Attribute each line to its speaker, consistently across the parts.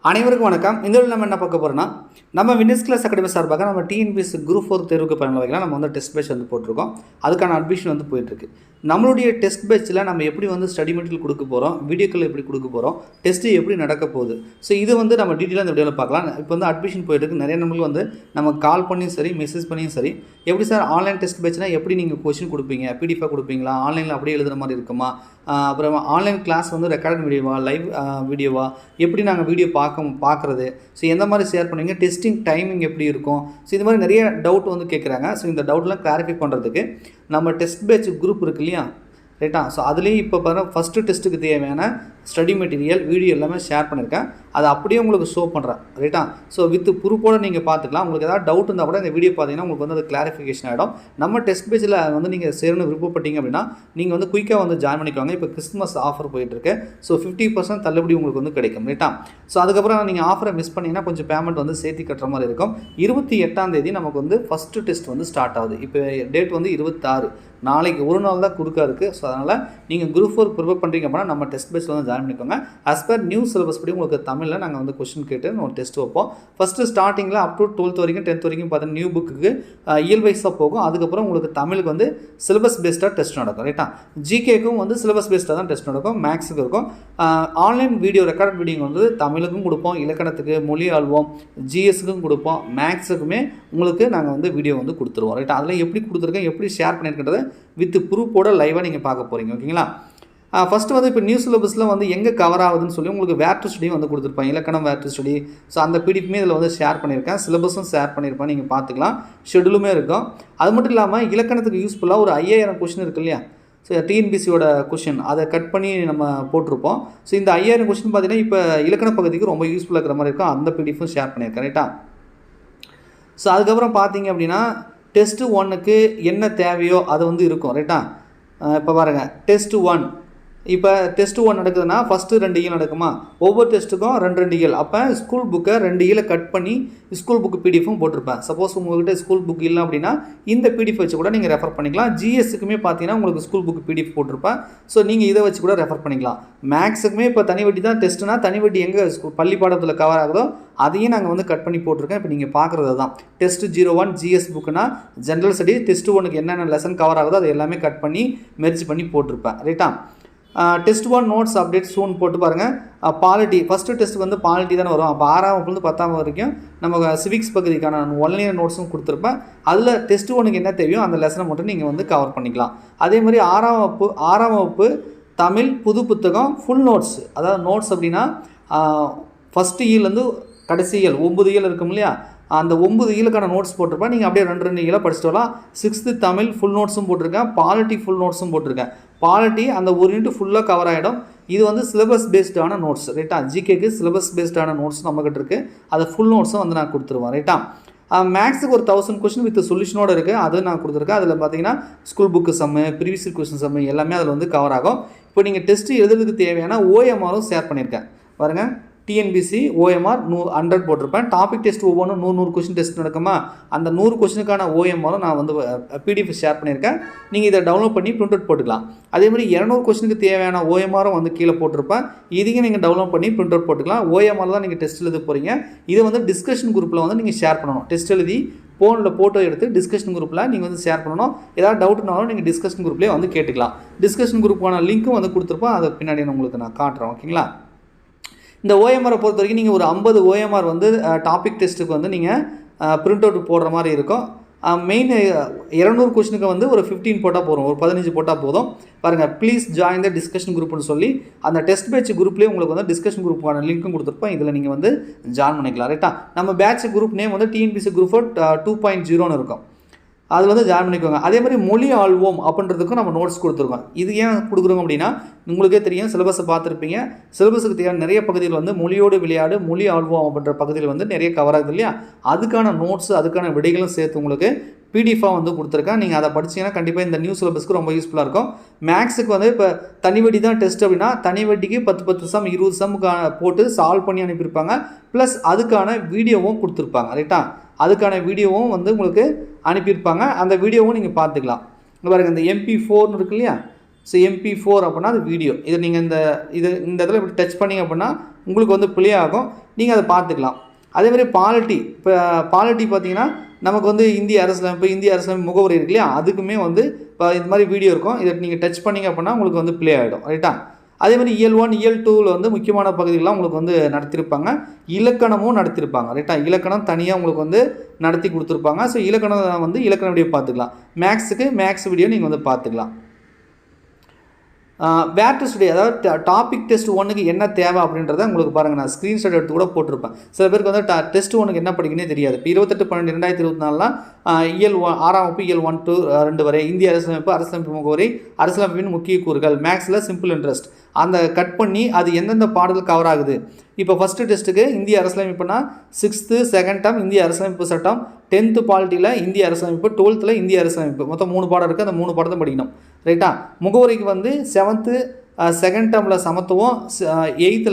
Speaker 1: அனைவருக்கும் வணக்கம். இந்த வீடியோவில் நம்ம என்ன பார்க்க போகிறோம்னா, நம்ம வின்னர்ஸ் கிளாஸ் அகாடமி சார்பாக நம்ம டிஎன்பிஎஸ்சி குரூப் 4 தேர்வுக்கு பயணம் வைக்கலாம். நம்ம வந்து டெஸ்ட் பேட்ச் வந்து போட்டிருக்கோம். அதுக்கான அட்மிஷன் வந்து போயிட்டுருக்கு. நம்மளுடைய டெஸ்ட் பேட்சில் நம்ம எப்படி வந்து ஸ்டடி மெட்டீரியல் கொடுக்க போகிறோம், வீடியோக்கள் எப்படி கொடுக்க போகிறோம், டெஸ்ட்டு எப்படி நடக்க போகுது, ஸோ இது வந்து நம்ம டீட்டெயிலாக இந்த வீடியோவில் பார்க்கலாம். இப்போ வந்து அட்மிஷன் போயிட்டுருக்கு. நிறைய நம்பர்கள் வந்து நம்ம கால் பண்ணியும் சரி, மெசேஜ் பண்ணியும் சரி, எப்படி சார் ஆன்லைன் டெஸ்ட் பேட்ச்னால் எப்படி நீங்கள் கொஸ்டின் கொடுப்பீங்க, பிடிஎஃபாக கொடுப்பீங்களா, ஆன்லைனில் அப்படியே எழுதுகிற மாதிரி இருக்குமா, அப்புறம் ஆன்லைன் கிளாஸ் வந்து ரெக்கார்டட் வீடியோவா, லைவ் வீடியோவா, எப்படி நாங்கள் வீடியோ பார்க்குறது, ஸோ எந்த மாதிரி ஷேர் பண்ணுவீங்க, டெஸ்டிங் டைமிங் எப்படி இருக்கும், ஸோ இது மாதிரி நிறைய டவுட் வந்து கேட்குறாங்க. ஸோ இந்த டவுட்லாம் கிளாரிஃபை பண்ணுறதுக்கு நம்ம டெஸ்ட் பேட்ச் குரூப் இருக்கு இல்லையா, ரைட்டா, ஸோ அதுலேயும் இப்போ பாருங்கள் ஃபஸ்ட்டு டெஸ்ட்டுக்கு தேவையான ஸ்டடி மெட்டீரியல் வீடியோ எல்லாமே ஷேர் பண்ணியிருக்கேன். அதை அப்படியே உங்களுக்கு ஷோ பண்ணுறேன், ரைட்டா. ஸோ வித் ப்ரூஃபோடு நீங்கள் பார்த்துக்கலாம். உங்களுக்கு ஏதாவது டவுட் இருந்தால் கூட இந்த வீடியோ பார்த்தீங்கன்னா உங்களுக்கு வந்து அது கிளாரிஃபிகேஷன் ஆகிடும். நம்ம டெஸ்ட் பேஜில் வந்து நீங்கள் சேரணும் விருப்பப்பட்டீங்க அப்படின்னா நீங்கள் வந்து குயிக்காக வந்து ஜாயின் பண்ணிக்குவாங்க. இப்போ கிறிஸ்மஸ் ஆஃபர் போயிட்டுருக்கு. ஸோ 50% தள்ளுபடி உங்களுக்கு வந்து கிடைக்கும், ரைட்டா. ஸோ அதுக்கப்புறம் நீங்கள் ஆஃபரை மிஸ் பண்ணிங்கன்னா கொஞ்சம் பேமெண்ட் வந்து சேர்த்து கட்டுற மாதிரி இருக்கும். 28ஆம் தேதி நமக்கு வந்து ஃபஸ்ட்டு டெஸ்ட் வந்து ஸ்டார்ட் ஆகுது. இப்போ டேட் வந்து 26, நாளைக்கு ஒரு நாள் தான் கொடுக்காருக்கு. ஸோ அதனால் நீங்கள் குரூப் 4 ப்ரிப்பேர் பண்ணுறீங்க அப்படின்னா நம்ம டெஸ்ட் பேஸில் வந்து ஜாயின் பண்ணிக்கோங்க. ஆஸ் பர் நியூ சிலபஸ் படி உங்களுக்கு தமிழில் நாங்கள் வந்து கொஸ்டின் கேட்டு ஒரு டெஸ்ட் வைப்போம். ஃபஸ்ட்டு ஸ்டார்டிங்கில் அப் டு 12th வரைக்கும் 10th வரைக்கும் பார்த்தா நியூ புக்கு இயல் வைஸாக போகும். அதுக்கப்புறம் உங்களுக்கு தமிழுக்கு வந்து சிலபஸ் பேஸ்டாக டெஸ்ட் நடக்கும், ரைட்டா. ஜிகேக்கும் வந்து சிலபஸ் பேஸ்டாக தான் டெஸ்ட் நடக்கும். மேக்ஸுக்கு இருக்கும். ஆன்லைன் வீடியோ ரெக்கார்ட் வீடியோ வந்து தமிழுக்கும் கொடுப்போம், இலக்கணத்துக்கு, மொழி ஆழ்வோம், ஜிஎஸ்க்கும் கொடுப்போம், மேக்ஸுக்குமே உங்களுக்கு நாங்கள் வந்து வீடியோ வந்து கொடுத்துருவோம், ரைட்டா. அதில் எப்படி கொடுத்துருக்கேன், எப்படி ஷேர் பண்ணியிருக்கின்றதை வித் ப்ரூஃபோட லைவாக நீங்கள் பார்க்க போகிறீங்க, ஓகேங்களா. ஃபஸ்ட்டு வந்து இப்போ நியூ சிலபஸில் வந்து எங்கே கவர் ஆகுதுன்னு சொல்லி உங்களுக்கு வேர் டு ஸ்டடி வந்து கொடுத்துருப்பேன், இலக்கணம் வேர் டு ஸ்டடி. ஸோ அந்த பிடிப்புமே இதில் வந்து ஷேர் பண்ணியிருக்கேன், சிலபஸும் ஷேர் பண்ணியிருப்பேன், நீங்கள் பார்த்துக்கலாம். ஷெடியூலுமே இருக்கும். அது மட்டும் இல்லாமல் இலக்கணத்துக்கு யூஸ்ஃபுல்லாக ஒரு 5000 கொஷின் இருக்குது இல்லையா, ஸோ டிஎன்பிசியோட கொஷின் அதை கட் பண்ணி நம்ம போட்டிருப்போம். ஸோ இந்த 5000 கொஷின் பார்த்தீங்கன்னா இப்போ இலக்கண பகுதிக்கு ரொம்ப யூஸ்ஃபுல்லாக இருக்கிற மாதிரி இருக்கும். அந்த பிடிப்பும் ஷேர் பண்ணியிருக்கேன், ரைட்டா. ஸோ அதுக்கப்புறம் பார்த்தீங்க அப்படின்னா டெஸ்ட்டு 1க்கு என்ன தேவையோ அது வந்து இருக்கும், ரைட்டா. இப்போ பாருங்கள் டெஸ்ட்டு 1, இப்போ டெஸ்ட்டு 1 நடக்குதுன்னா ஃபஸ்ட்டு 2 இயல் நடக்குமா, ஒவ்வொரு டெஸ்ட்டுக்கும் 2 இயல். அப்போ ஸ்கூல் புக்கை 2 இயலை கட் பண்ணி ஸ்கூல் புக்கு பிடிஎஃபும் போட்டிருப்பேன். சப்போஸ் உங்கள்கிட்ட ஸ்கூல் புக் இல்லை அப்படின்னா இந்த பிடிஎஃப் வச்சு கூட நீங்கள் ரெஃபர் பண்ணிக்கலாம். ஜிஎஸ்ஸுக்குமே பார்த்தீங்கன்னா உங்களுக்கு ஸ்கூல் புக்கு பிடிஎஃப் போட்டிருப்பேன். ஸோ நீங்கள் இதை வச்சு கூட ரெஃபர் பண்ணிக்கலாம். மேக்ஸுக்குமே இப்போ தனி வட்டி தான் டெஸ்ட்டுனா தனி வட்டி எங்கே பள்ளி பாடத்தில் கவர் ஆகுதோ அதையும் நாங்கள் வந்து கட் பண்ணி போட்டிருக்கேன். இப்போ நீங்கள் பார்க்குறது தான் டெஸ்ட்டு 01 ஜிஎஸ் புக்குனா ஜென்ரல் ஸ்டடி டெஸ்ட்டு 1க்கு என்னென்ன லெசன் கவர் ஆகுதோ அதை எல்லாமே கட் பண்ணி மெர்ஜ் பண்ணி போட்டிருப்பேன், ரைட்டா. டெஸ்ட் 1 நோட்ஸ் அப்டேட் சூன் போட்டு பாருங்கள். பாலிட்டி ஃபஸ்ட்டு டெஸ்ட்டுக்கு வந்து பாலிட்டி தானே வரும். அப்போ 6ஆம் வகுப்புலேருந்து 10ஆம் வரைக்கும் நம்ம சிவிக்ஸ் பகுதிக்கான ஒன்லைன் நோட்ஸும் கொடுத்துருப்பேன். அதில் டெஸ்ட் 1க்கு என்ன தேவையோ அந்த லெசனை மட்டும் நீங்கள் வந்து கவர் பண்ணிக்கலாம். அதே மாதிரி 6ஆம் வகுப்பு தமிழ் புது புத்தகம் ஃபுல் நோட்ஸ், அதாவது நோட்ஸ் அப்படின்னா ஃபஸ்ட்டு இயர்லேருந்து கடைசி இயல் 9 இயல் இருக்கும் இல்லையா, அந்த 9 இயலுக்கான நோட்ஸ் போட்டிருப்பேன். நீங்கள் அப்படியே 2 இயலாக படிச்சுட்டு வரலாம். 6th தமிழ் ஃபுல் நோட்ஸும் போட்டிருக்கேன், பாலிட்டி ஃபுல் நோட்ஸும் போட்டிருக்கேன். பாலிட்டி அந்த ஒரு யூனிட் ஃபுல்லாக கவர் ஆகிடும். இது வந்து சிலபஸ் பேஸ்டான நோட்ஸ், ரைட்டா. ஜிகேக்கு சிலபஸ் பேஸ்டான நோட்ஸ் நம்மக்கிட்ட இருக்குது. அது ஃபுல் நோட்ஸும் வந்து நான் கொடுத்துருவேன், ரைட்டா. மேக்ஸுக்கு ஒரு 1000 கொஸ்டின் வித் சொல்யூஷனோடு இருக்குது, அது நான் கொடுத்துருக்கேன். அதில் பார்த்தீங்கன்னா ஸ்கூல் புக்கு சம்மு, ப்ரீவியஸ் கொஸ்டின் சம்மு எல்லாமே அதில் வந்து கவர் ஆகும். இப்போ நீங்கள் டெஸ்ட்டு எழுதுறதுக்கு தேவையான ஓஎம்ஆரும் ஷேர் பண்ணியிருக்கேன் பாருங்கள். டிஎன்பிசி ஓஎம்ஆர் 100 போட்டிருப்பேன். டாபிக் டெஸ்ட் ஒவ்வொன்றும் 100 கொஸ்டின் டெஸ்ட் நடக்குமா, அந்த 100 கொஸ்டினுக்கான ஓஎம்ஆரும் நான் வந்து பிடிஎஃப் ஷேர் பண்ணியிருக்கேன். நீங்கள் இதை டவுன்லோட் பண்ணி பிரிண்ட் அவுட் போட்டுக்கலாம். அதே மாதிரி 200 கொஸ்டினுக்கு தேவையான ஓஎம்ஆரும் வந்து கீழே போட்டிருப்பேன். இதையும் நீங்கள் டவுன்லோட் பண்ணி பிரிண்ட் அவுட் போட்டுக்கலாம். ஓஎம்ஆர் தான் நீங்கள் டெஸ்ட் எழுத போகிறீங்க. இதை வந்து டிஸ்கஷன் குரூப்பில் வந்து நீங்கள் ஷேர் பண்ணணும். டெஸ்ட் எழுதி ஃபோனில் ஃபோட்டோ எடுத்து டிஸ்கஷன் குரூப்பில் நீங்கள் வந்து ஷேர் பண்ணணும். ஏதாவது டவுட்னாலும் நீங்கள் டிஸ்கஷன் குரூப்லேயே வந்து கேட்டுக்கலாம். டிஸ்கஷன் குரூப்பான லிங்க்கும் வந்து கொடுத்துருப்போம். அதை பின்னாடி உங்களுக்கு நான் காட்டுறேன், ஓகேங்களா. இந்த ஓஎம்ஆரை பொறுத்த வரைக்கும் நீங்கள் ஒரு 50 ஓஎம்ஆர் வந்து டாபிக் டெஸ்ட்டுக்கு வந்து நீங்கள் பிரிண்ட் அவுட் போடுற மாதிரி இருக்கும். மெயின் 200 கொஸ்டினுக்கு வந்து ஒரு 15 போட்டால் போதும், ஒரு 15 போட்டால் போதும். பாருங்கள் ப்ளீஸ் ஜாயின் த டிஸ்கஷன் குரூப்னு சொல்லி அந்த டெஸ்ட் பேட்ச் குரூப்லேயே உங்களுக்கு வந்து டிஸ்கஷன் குரூப்புக்கான லிங்க்கும் கொடுத்துருப்போம். இதில் நீங்கள் வந்து ஜாயின் பண்ணிக்கலாம், ரைட்டா. நம்ம பேட்ச் குரூப் நேம் வந்து டிஎன்பிசி குரூப் 2.0ன்னு இருக்கும். அதில் வந்து ஜாயின் பண்ணிக்கோங்க. அதே மாதிரி மொழி ஆழ்வோம் அப்படின்றதுக்கும் நம்ம நோட்ஸ் கொடுத்துருக்கோம். இது ஏன் கொடுக்குறோம் அப்படின்னா உங்களுக்கே தெரியும், சிலபஸை பார்த்துருப்பீங்க. சிலபஸுக்கு தேவையான நிறைய பகுதியில் வந்து மொழியோடு விளையாடு, மொழி ஆழ்வோம் அப்படின்ற பகுதியில் வந்து நிறைய கவர் ஆகுது இல்லையா, அதுக்கான நோட்ஸு அதுக்கான விடைகளும் சேர்த்து உங்களுக்கு பிடிஎஃபாக வந்து கொடுத்துருக்கேன். நீங்கள் அதை படிச்சிங்கன்னா கண்டிப்பாக இந்த நியூ சிலபஸ்க்கு ரொம்ப யூஸ்ஃபுல்லாக இருக்கும். மேக்ஸுக்கு வந்து இப்போ தனி வட்டி தான் டெஸ்ட் அப்படின்னா தனி வட்டிக்கு 10 சம் 20 சம்முக்கான போட்டு சால்வ் பண்ணி அனுப்பியிருப்பாங்க. ப்ளஸ் அதுக்கான வீடியோவும் கொடுத்துருப்பாங்க, ரைட்டா. அதுக்கான வீடியோவும் வந்து உங்களுக்கு அனுப்பியிருப்பாங்க. அந்த வீடியோவும் நீங்கள் பார்த்துக்கலாம். இங்கே பாருங்கள், இந்த MP4 இருக்கு இல்லையா, ஸோ MP4 அப்படின்னா அது வீடியோ. இதை நீங்கள் இந்த இடத்துல இப்படி டச் பண்ணிங்க அப்படின்னா உங்களுக்கு வந்து ப்ளே ஆகும். நீங்கள் அதை பார்த்துக்கலாம். அதேமாதிரி பாலிட்டி, இப்போ பாலிட்டி பார்த்தீங்கன்னா நமக்கு வந்து இந்திய அரசியலமைப்பு முகவரி இருக்கு இல்லையா, அதுக்குமே வந்து இப்போ இது மாதிரி வீடியோ இருக்கும். இதை நீங்கள் டச் பண்ணிங்க அப்படின்னா உங்களுக்கு வந்து ப்ளே ஆகிடும். ரைட்டா? அதேமாதிரி இயல் 1 இயல் 2ல் வந்து முக்கியமான பகுதிகள்லாம் உங்களுக்கு வந்து நடத்தியிருப்பாங்க. இலக்கணமும் நடத்தியிருப்பாங்க. ரைட்டா? இலக்கணம் தனியாக உங்களுக்கு வந்து நடத்தி கொடுத்துருப்பாங்க. ஸோ இலக்கணம் வந்து இலக்கண வீடியோ பார்த்துக்கலாம். மேக்ஸுக்கு மேக்ஸ் வீடியோ நீங்கள் வந்து பார்த்துக்கலாம். வேர் டு ஸ்டடி, அதாவது டாபிக் டெஸ்ட் 1க்கு என்ன தேவை அப்படின்றத உங்களுக்கு பாருங்கள், நான் ஸ்க்ரீன்ஷாட் எடுத்து கூட போட்டிருப்பேன். சில பேருக்கு வந்து டெஸ்ட் 1க்கு என்ன படிக்கணும்னே தெரியாது. இப்போ 28/12/2024 இயல் 6ஆம் வகுப்பு இயல் 1 to 2 வரை இந்திய அரசியலமைப்பு முகவரி, அரசியலமைப்பின் முக்கிய கூறுகள், மேக்ஸில் சிம்பிள் இன்ட்ரெஸ்ட் அந்த கட் பண்ணி அது எந்தெந்த பாடல் கவர் ஆகுது. இப்போ ஃபஸ்ட்டு டெஸ்ட்டுக்கு இந்திய அரசியலமைப்புனா 6th 2nd term இந்திய அரசியலமைப்பு சட்டம், 10th பாலிட்டியில் இந்திய அரசியலமைப்பு, 12th இந்திய அரசியலமைப்பு, மொத்தம் 3 பாடம் இருக்குது. அந்த 3 பாடத்தை படிக்கணும். ரைட்டா? முகவரிக்கு வந்து 7th 2nd termல சமத்துவம், 8th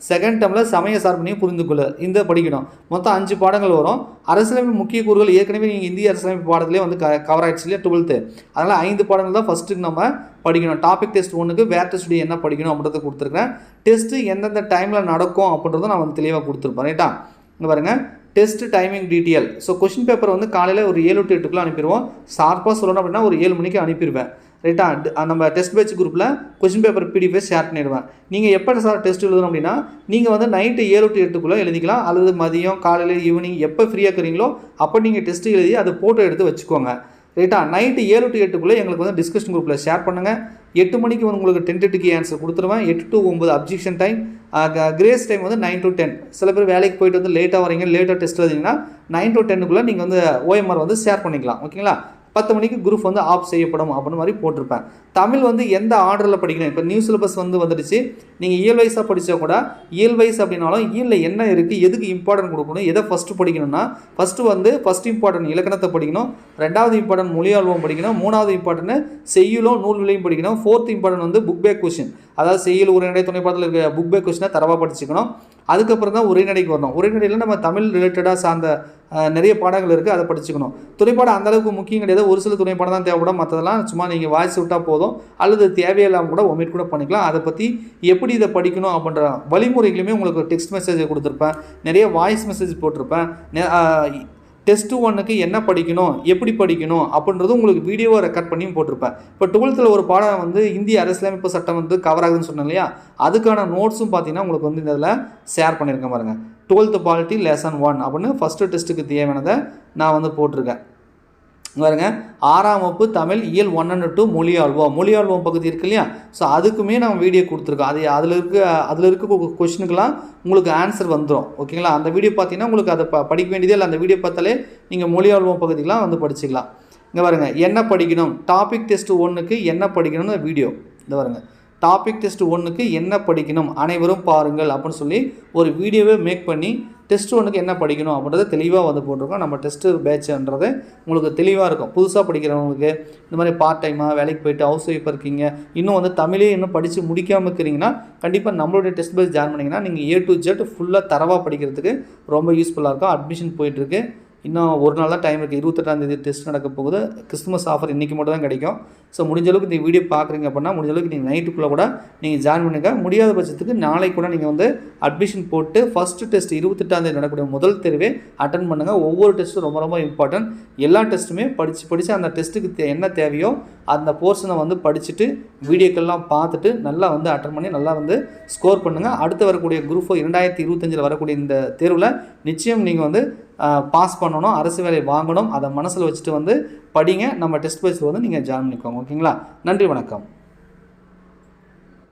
Speaker 1: 2nd termல சமய சார்பினையும் புரிந்து கொள்ள இந்த படிக்கணும். மொத்தம் 5 பாடங்கள் வரும். அரசியலமைப்பு முக்கிய கூறுகள் ஏற்கனவே நீங்கள் இந்திய அரசியலமைப்பு பாடத்திலே வந்து கவர் ஆகிடுச்சு இல்லையா 12th. அதனால் 5 பாடங்கள் தான் ஃபஸ்ட்டுக்கு நம்ம படிக்கணும். டாபிக் டெஸ்ட் 1க்கு வேர் டெஸ்ட் என்ன படிக்கணும் அப்படின்றத கொடுத்துருக்கேன். டெஸ்ட்டு எந்தெந்த டைமில் நடக்கும் அப்படின்றத நான் வந்து தெளிவாக கொடுத்துருப்பேன். ரைட்டா? இங்கே பாருங்கள், test timing detail. So question paper வந்து காலையில் ஒரு 7 to 8க்குள்ளே அனுப்பிடுவோம். ஷார்ப்பாக சொல்லணும் அப்படின்னா ஒரு 7 மணிக்கு அனுப்பிடுவேன். ரைட்டா? நம்ம டெஸ்ட் பேட்ச் குரூப்பில் கொஷின் பேப்பர் பிடிஎஃப் ஷேர் பண்ணிடுவேன். நீங்கள் எப்போ சார் டெஸ்ட் எழுதணும் அப்படின்னா நீங்கள் வந்து நைட்டு 7 to 8க்குள்ளே எழுதிக்கலாம். அல்லது மதியம், காலையில், ஈவினிங் எப்போ ஃப்ரீயாக இருக்கிறீங்களோ அப்போ நீங்கள் டெஸ்ட் எழுதி அதை ஃபோட்டோ எடுத்து வச்சுக்கோங்க. ரைட்டா? நைட்டு 7 to 8க்குள்ளே எங்களுக்கு வந்து டிஸ்கஷன் குரூப்பில் ஷேர் பண்ணுங்கள். 8 மணிக்கு வந்து உங்களுக்கு டென்டேட்டிவ் ஆன்சர் கொடுத்துருவேன். 8 to 9 objection time, grace time வந்து 9 to 10. சில பேர் வேலைக்கு போயிட்டு வந்து லேட்டாக வரீங்க, லேட்டாக டெஸ்ட் எழுதிங்கன்னா 9 to 10க்குள்ளே நீங்கள் வந்து ஓஎம்ஆர் வந்து ஷேர் பண்ணிக்கலாம். ஓகேங்களா? 10 மணிக்கு குரூப் வந்து ஆஃப் செய்யப்படும் அப்படின்னு மாதிரி போட்டிருப்பேன். தமிழ் வந்து எந்த ஆர்டரில் படிக்கணும். இப்போ நியூ சிலபஸ் வந்து வந்துடுச்சு. நீங்கள் இயல் வைஸாக படித்தா கூட இயல் வைஸ் அப்படின்னாலும் இயலில் என்ன இருக்குது, எதுக்கு இம்பார்ட்டன்ட் கொடுக்கணும், எதை ஃபஸ்ட்டு படிக்கணும்னா ஃபஸ்ட் இம்பார்ட்டன்ட் இலக்கணத்தை படிக்கணும், 2வது இம்பார்ட்டன்ட் மொழியாழ்வம் படிக்கணும், 3வது இம்பார்ட்டன்ட் செய்யுளும் நூல் விலையும் படிக்கணும், 4th இம்பார்ட்டன்ட் வந்து புக் பேக் கொஷின், அதாவது செய்யுள் உரைநடை துணைப்பாடத்தில் இருக்க புக் பேக் கொஷினை தரவாக படிச்சுக்கணும். அதுக்கப்புறம் தான் உரைநடைக்கு வரணும். உரைநடையில் நம்ம தமிழ் ரிலேட்டடாக சார்ந்த நிறைய பாடங்கள் இருக்குது, அதை படிச்சுக்கணும். துணைப்பாடம் அந்தளவுக்கு முக்கியம் கிடையாது. ஒரு சில துணைப்பாடம் தான் தேவைப்படும். மற்றதெல்லாம் சும்மா நீங்கள் வாய்ஸ் விட்டால் போதும், அல்லது தேவையில்லாமல் கூட ஒமிட் கூட பண்ணிக்கலாம். அதை பற்றி எப்படி இதை படிக்கணும் அப்படின்ற வழிமுறைகளுமே உங்களுக்கு டெக்ஸ்ட் மெசேஜ் கொடுத்துருப்பேன், நிறைய வாய்ஸ் மெசேஜ் போட்டிருப்பேன். டெஸ்ட் 1க்கு என்ன படிக்கணும், எப்படி படிக்கணும் அப்படின்றது உங்களுக்கு வீடியோவை ரெக்கார்ட் பண்ணியும் போட்டிருப்பேன். இப்போ 12th ஒரு பாடம் வந்து இந்திய அரசியலமைப்பு சட்டம் வந்து கவர் ஆகுதுன்னு சொன்னேன் இல்லையா, அதுக்கான நோட்ஸும் பார்த்தீங்கன்னா உங்களுக்கு வந்து இதில் ஷேர் பண்ணியிருக்கேன் பாருங்கள். 12th பாலிட்டி லெசன் 1 அப்படின்னு ஃபஸ்ட்டு டெஸ்ட்டுக்கு தேவையானதை நான் வந்து போட்டிருக்கேன். பாருங்க, 6ஆம் வகுப்பு தமிழ் இயல் 1 and 2 மொழியாழ்வம் பகுதி இருக்கு இல்லையா, ஸோ அதுக்குமே நம்ம வீடியோ கொடுத்துருக்கோம். அதில் இருக்க கொஷினுக்கெல்லாம் உங்களுக்கு ஆன்சர் வந்துடும். ஓகேங்களா? அந்த வீடியோ பார்த்தீங்கன்னா உங்களுக்கு அதை படிக்க வேண்டியதே இல்லை. அந்த வீடியோ பார்த்தாலே நீங்கள் மொழியாழ்வம் பகுதிக்கெலாம் வந்து படிச்சுக்கலாம். இங்கே பாருங்கள், என்ன படிக்கணும், டாபிக் டெஸ்ட் 1க்கு என்ன படிக்கணும்னு வீடியோ. இந்த பாருங்கள், டாபிக் டெஸ்ட் 1க்கு என்ன படிக்கணும் அனைவரும் பாருங்கள் அப்படின்னு சொல்லி ஒரு வீடியோவே மேக் பண்ணி டெஸ்ட் 1க்கு என்ன படிக்கணும் அப்படின்றத தெளிவாக வந்து போட்டிருக்கோம். நம்ம டெஸ்ட்டு பேட்சுன்றது உங்களுக்கு தெளிவாக இருக்கும். புதுசாக படிக்கிறவங்களுக்கு இந்த மாதிரி பார்ட் டைமாக வேலைக்கு போயிட்டு ஹவுஸ் ஒய்ஃபாக இருக்கீங்க, இன்னும் வந்து தமிழே இன்னும் படித்து முடிக்காமல் இருக்கிறீங்கன்னா கண்டிப்பாக நம்மளுடைய டெஸ்ட் பேட்ச் ஜாயின் பண்ணிங்கன்னா நீங்கள் A to Z ஃபுல்லாக தரவாக படிக்கிறதுக்கு ரொம்ப யூஸ்ஃபுல்லாக இருக்கும். அட்மிஷன் போயிட்டுருக்கு. இன்னும் ஒரு நாள் தான் டைம் இருக்குது. 28ஆம் தேதி டெஸ்ட் நடக்க போகுது. கிறிஸ்துமஸ் ஆஃபர் இன்றைக்கி மட்டும் தான் கிடைக்கும். ஸோ முடிஞ்ச அளவுக்கு இந்த வீடியோ பார்க்குறீங்க அப்படின்னா முடிஞ்ச அளவுக்கு நீங்கள் நைட்டுக்குள்ளே கூட நீங்கள் ஜாயின் பண்ணுங்கள். முடியாத பட்சத்துக்கு நாளைக்கு கூட நீங்கள் வந்து அட்மிஷன் போட்டு ஃபஸ்ட்டு டெஸ்ட் 28ஆம் தேதி நடக்கக்கூடிய முதல் தேர்வே அட்டன் பண்ணுங்கள். ஒவ்வொரு டெஸ்ட்டும் ரொம்ப ரொம்ப இம்பார்ட்டன்ட். எல்லா டெஸ்ட்டுமே படித்து அந்த டெஸ்ட்டுக்கு என்ன தேவையோ அந்த போர்ஷனை வந்து படிச்சுட்டு வீடியோக்கெல்லாம் பார்த்துட்டு நல்லா வந்து அட்டன் பண்ணி நல்லா வந்து ஸ்கோர் பண்ணுங்கள். அடுத்து வரக்கூடிய குரூப் 2025 வரக்கூடிய இந்த தேர்வில் நிச்சயம் நீங்கள் வந்து பாஸ் பண்ணணும், அரசு வேலை வாங்கணும். அதை மனசில் வச்சுட்டு வந்து படிங்க. நம்ம டெஸ்ட் பேட்சில் வந்து நீங்கள் ஜாயின் பண்ணிக்கோங்க. ஓகேங்களா? நன்றி, வணக்கம்.